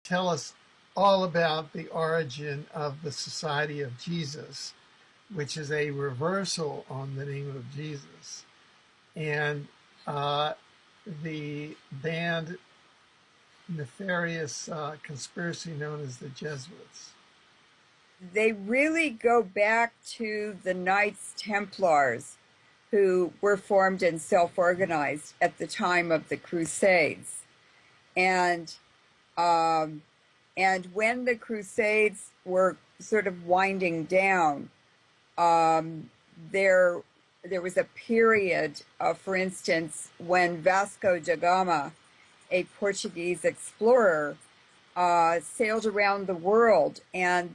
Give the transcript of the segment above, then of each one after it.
tell us all about the origin of the Society of Jesus, which is a reversal on the name of Jesus, and the band nefarious conspiracy known as the Jesuits. They really go back to the Knights Templars, who were formed and self-organized at the time of the Crusades. And um, and when the Crusades were sort of winding down, um, there there was a period, for instance, when Vasco da Gama, a Portuguese explorer, sailed around the world and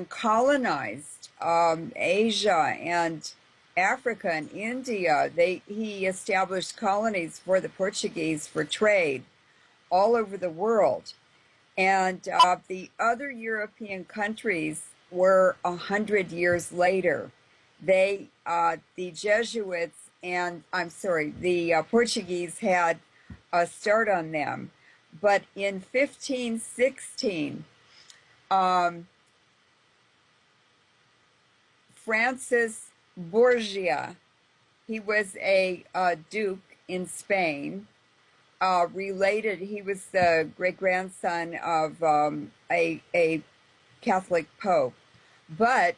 colonized Asia and Africa and India. He established colonies for the Portuguese for trade all over the world, and the other European countries were 100 years later. The Jesuits and I'm sorry, the Portuguese had a start on them, but in 1516, um, Francis Borgia, he was a duke in Spain, related. He was the great grandson of a Catholic pope, but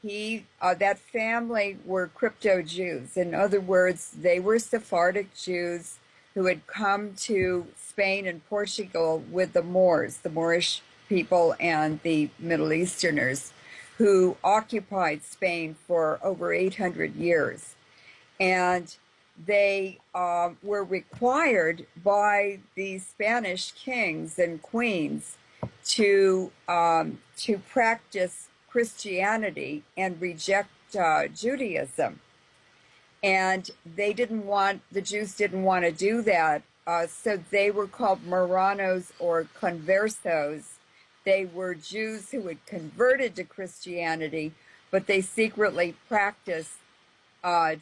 that family were crypto Jews. In other words, they were Sephardic Jews who had come to Spain and Portugal with the Moors, the Moorish people, and the Middle Easterners, who occupied Spain for over 800 years. And they were required by the Spanish kings and queens to practice Christianity and reject Judaism. And the Jews didn't want to do that. So they were called Marranos or conversos. They were Jews who had converted to Christianity, but they secretly practiced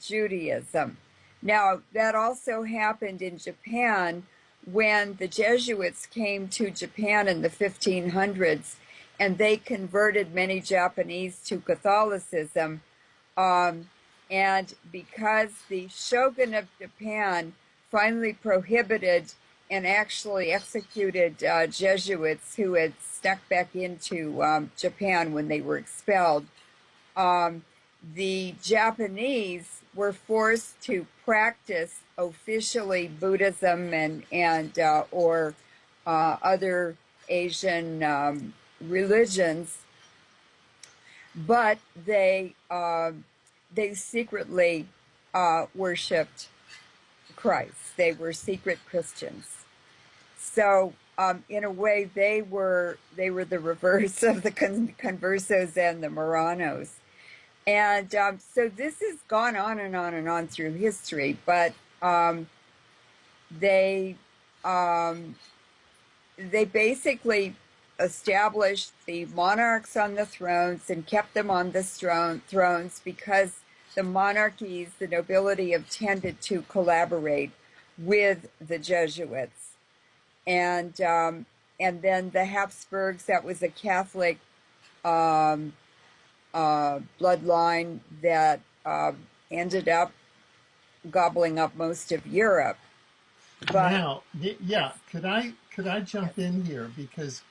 Judaism. Now, that also happened in Japan when the Jesuits came to Japan in the 1500s, and they converted many Japanese to Catholicism. And because the shogun of Japan finally prohibited and actually executed Jesuits who had snuck back into Japan when they were expelled, the Japanese were forced to practice officially Buddhism and or other Asian religions, but they secretly worshipped Christ. They were secret Christians. So in a way, they were the reverse of the conversos and the Marranos. And so this has gone on and on and on through history, but they they basically established the monarchs on the thrones and kept them on the thrones because the monarchies, the nobility, have tended to collaborate with the Jesuits. And then the Habsburgs, that was a Catholic bloodline that ended up gobbling up most of Europe. But Now, yeah, could I jump in here because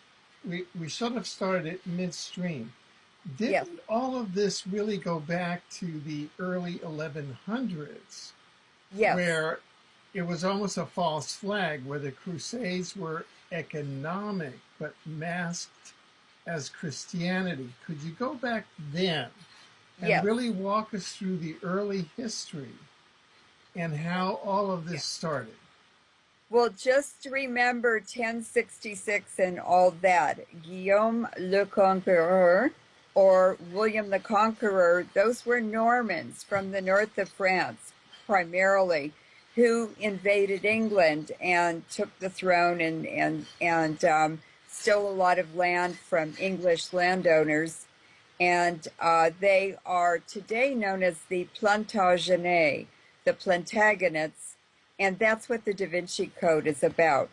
we sort of started it midstream. yes, Didn't all of this really go back to the early 1100s, yes, where it was almost a false flag, where the Crusades were economic but masked as Christianity? Could you go back then and yes. really walk us through the early history and how all of this started? Well, just remember 1066 and all that. Guillaume le Conqueror or William the Conqueror, those were Normans from the north of France, primarily, who invaded England and took the throne and stole a lot of land from English landowners. And they are today known as the Plantagenets, the Plantagenets, and that's what the Da Vinci Code is about.